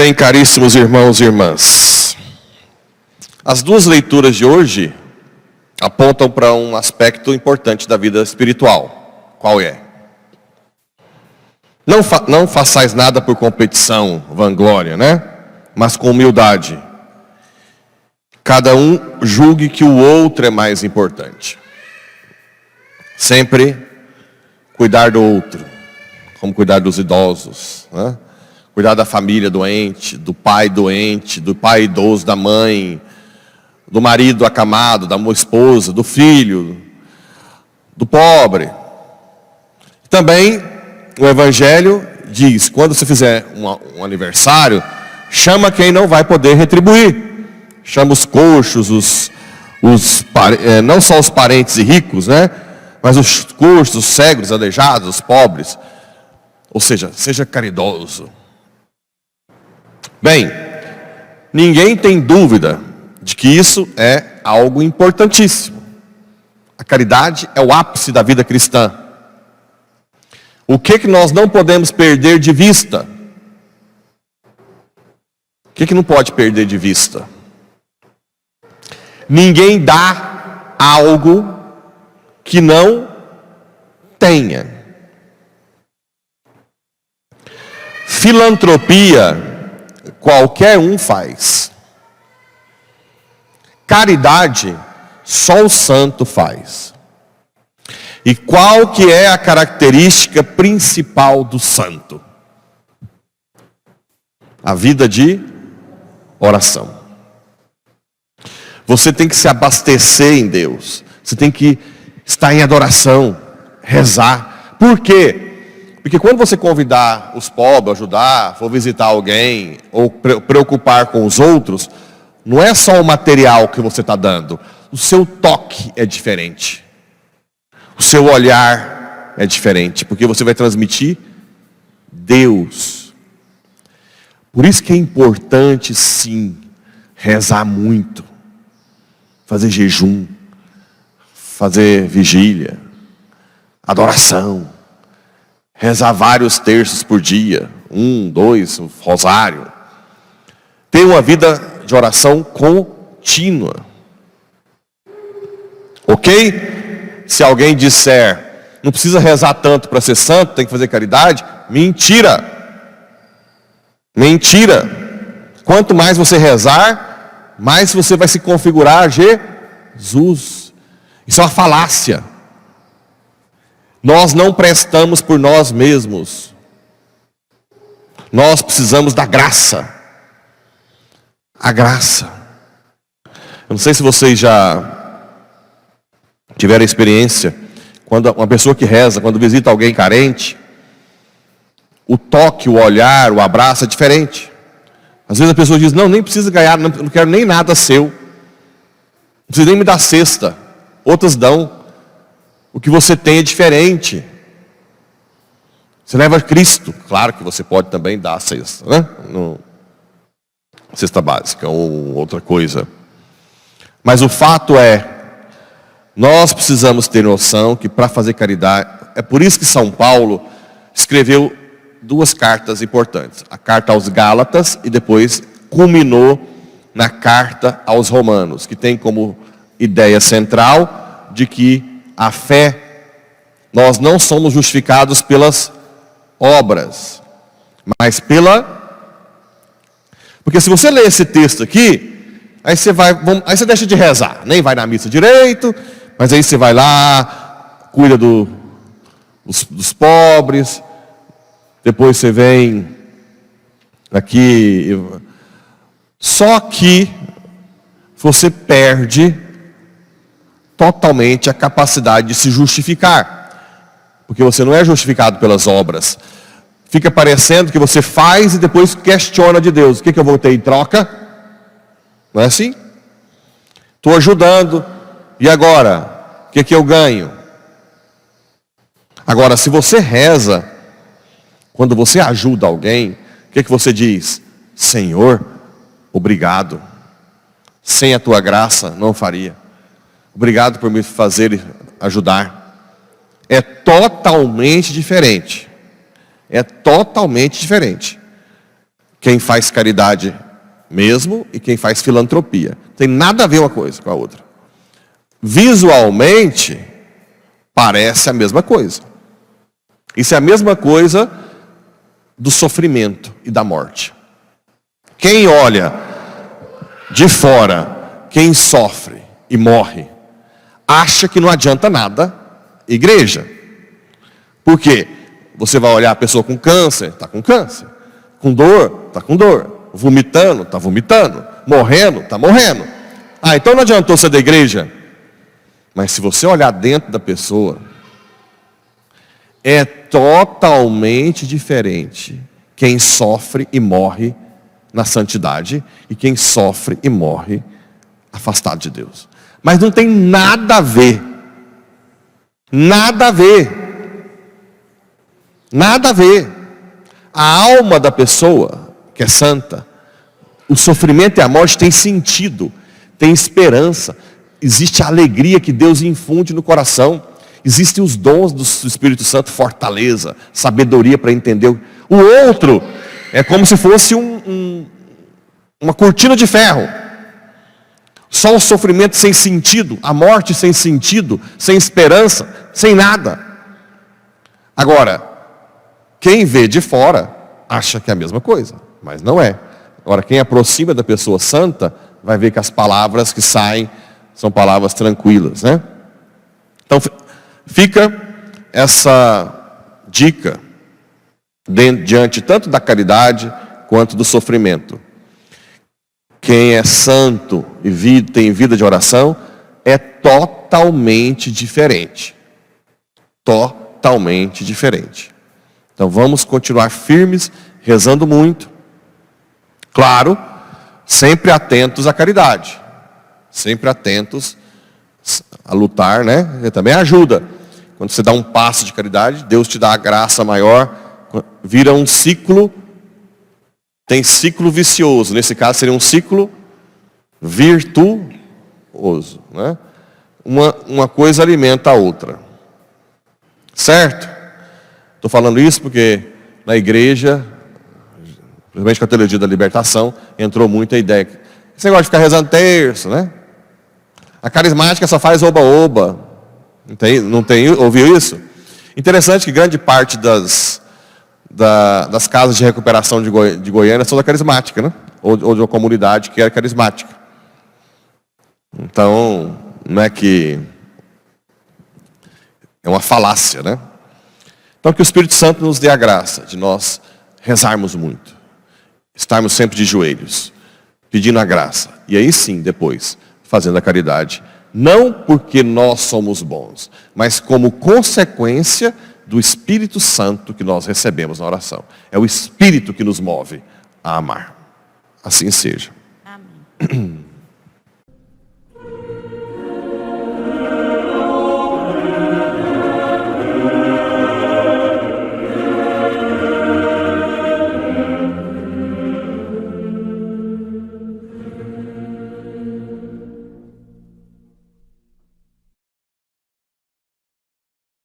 bem, caríssimos irmãos e irmãs. As duas leituras de hoje apontam para um aspecto importante da vida espiritual. Qual é? Não façais nada por competição, vanglória, né? Mas com humildade. Cada um julgue que o outro é mais importante. Sempre cuidar do outro, como cuidar dos idosos, né? Cuidar da família doente, do pai idoso, da mãe, do marido acamado, da esposa, do filho, do pobre. Também o Evangelho diz, quando você fizer um aniversário, chama quem não vai poder retribuir. Chama os coxos, não só os parentes e ricos, né? Mas os coxos, os cegos, os aleijados, os pobres. Ou seja, seja caridoso. Bem, ninguém tem dúvida de que isso é algo importantíssimo. A caridade é o ápice da vida cristã. O que nós não podemos perder de vista? O que não pode perder de vista? Ninguém dá algo que não tenha. Filantropia qualquer um faz. Caridade só o santo faz. E qual que é a característica principal do santo? A vida de oração. Você tem que se abastecer em Deus. Você tem que estar em adoração, rezar. Por quê? Porque quando você convidar os pobres, ajudar, for visitar alguém, ou preocupar com os outros, não é só o material que você está dando. O seu toque é diferente. O seu olhar é diferente. Porque você vai transmitir Deus. Por isso que é importante, sim, rezar muito. Fazer jejum. Fazer vigília. Adoração. Rezar vários terços por dia. 1, 2, rosário. Ter uma vida de oração contínua. Ok? Se alguém disser, não precisa rezar tanto para ser santo, tem que fazer caridade. Mentira. Mentira. Quanto mais você rezar, mais você vai se configurar a Jesus. Isso é uma falácia. Nós não prestamos por nós mesmos. Nós precisamos da graça. A graça. Eu não sei se vocês já tiveram experiência, quando uma pessoa que reza, quando visita alguém carente, o toque, o olhar, o abraço é diferente. Às vezes a pessoa diz, não, nem precisa ganhar, não quero nem nada seu. Não precisa nem me dar cesta. Outras dão. O que você tem é diferente. Você leva Cristo. Claro que você pode também dar a cesta, né? Cesta básica ou outra coisa. Mas o fato é, nós precisamos ter noção que para fazer caridade, é por isso que São Paulo escreveu 2 cartas importantes. A carta aos Gálatas e depois culminou na carta aos Romanos, que tem como ideia central de que a fé, nós não somos justificados pelas obras, mas porque se você ler esse texto aqui, aí você deixa de rezar, nem vai na missa direito, mas aí você vai lá, cuida dos pobres, depois você vem aqui, só que você perde totalmente a capacidade de se justificar. Porque você não é justificado pelas obras. Fica parecendo que você faz e depois questiona de Deus. O que eu vou ter em troca? Não é assim? Estou ajudando. E agora? O que eu ganho? Agora, se você reza, quando você ajuda alguém, o que você diz? Senhor, obrigado. Sem a tua graça, não faria. Obrigado por me fazer ajudar. É totalmente diferente. É totalmente diferente. quem faz caridade mesmo e quem faz filantropia. Tem nada a ver uma coisa com a outra. Visualmente, parece a mesma coisa. Isso é a mesma coisa do sofrimento e da morte. Quem olha de fora, quem sofre e morre, acha que não adianta nada igreja. Por quê? Você vai olhar a pessoa com câncer, está com câncer. Com dor, está com dor. Vomitando, está vomitando. Morrendo, está morrendo. Ah, então não adiantou ser da igreja. Mas se você olhar dentro da pessoa, é totalmente diferente quem sofre e morre na santidade e quem sofre e morre afastado de Deus. Mas não tem nada a ver. Nada a ver. Nada a ver. A alma da pessoa que é santa, o sofrimento e a morte tem sentido, tem esperança. Existe a alegria que Deus infunde no coração. Existem os dons do Espírito Santo, fortaleza, sabedoria para entender. O outro é como se fosse uma cortina de ferro. Só o sofrimento sem sentido, a morte sem sentido, sem esperança, sem nada. Agora, quem vê de fora acha que é a mesma coisa, mas não é. Agora, quem aproxima da pessoa santa vai ver que as palavras que saem são palavras tranquilas, né? Então, fica essa dica diante tanto da caridade quanto do sofrimento. Quem é santo e tem vida de oração é totalmente diferente. Totalmente diferente. Então vamos continuar firmes, rezando muito. Claro, sempre atentos à caridade. Sempre atentos a lutar, né? Ele também ajuda. Quando você dá um passo de caridade, Deus te dá a graça maior, vira um ciclo. Tem ciclo vicioso. Nesse caso seria um ciclo virtuoso, né? Uma coisa alimenta a outra. Certo? Estou falando isso porque na igreja, principalmente com a teologia da libertação, entrou muito a ideia. Esse negócio de ficar rezando terço, né? A carismática só faz oba-oba. Não tem, ouviu isso? Interessante que grande parte das casas de recuperação de Goiânia são da carismática, né? Ou de uma comunidade que era carismática. Então, não é que é uma falácia, né? Então, que o Espírito Santo nos dê a graça de nós rezarmos muito, estarmos sempre de joelhos, pedindo a graça. E aí sim, depois, fazendo a caridade. Não porque nós somos bons, mas como consequência do Espírito Santo que nós recebemos na oração. É o Espírito que nos move a amar. Assim seja.